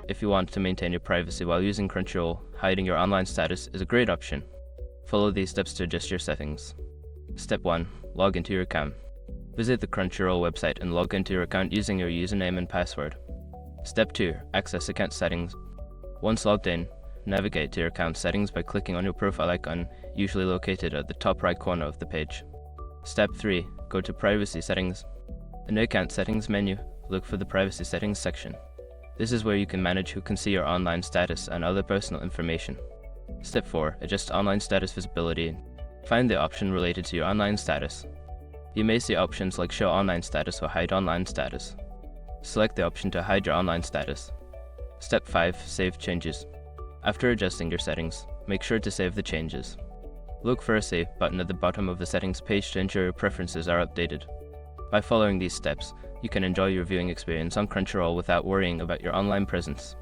If you want to maintain your privacy while using Crunchyroll, hiding your online status is a great option. Follow these steps to adjust your settings. Step 1. Log into your account. Visit the Crunchyroll website and log into your account using your username and password. Step 2. Access account settings. Once logged in, navigate to your account settings by clicking on your profile icon, usually located at the top right corner of the page. Step 3. Go to Privacy Settings. In the Account Settings menu, look for the Privacy Settings section. This is where you can manage who can see your online status and other personal information. Step 4. Adjust online status visibility. Find the option related to your online status. You may see options like Show Online Status or Hide Online Status. Select the option to hide your online status. Step 5. Save changes. After adjusting your settings, make sure to save the changes. Look for a Save button at the bottom of the settings page to ensure your preferences are updated. By following these steps, you can enjoy your viewing experience on Crunchyroll without worrying about your online presence.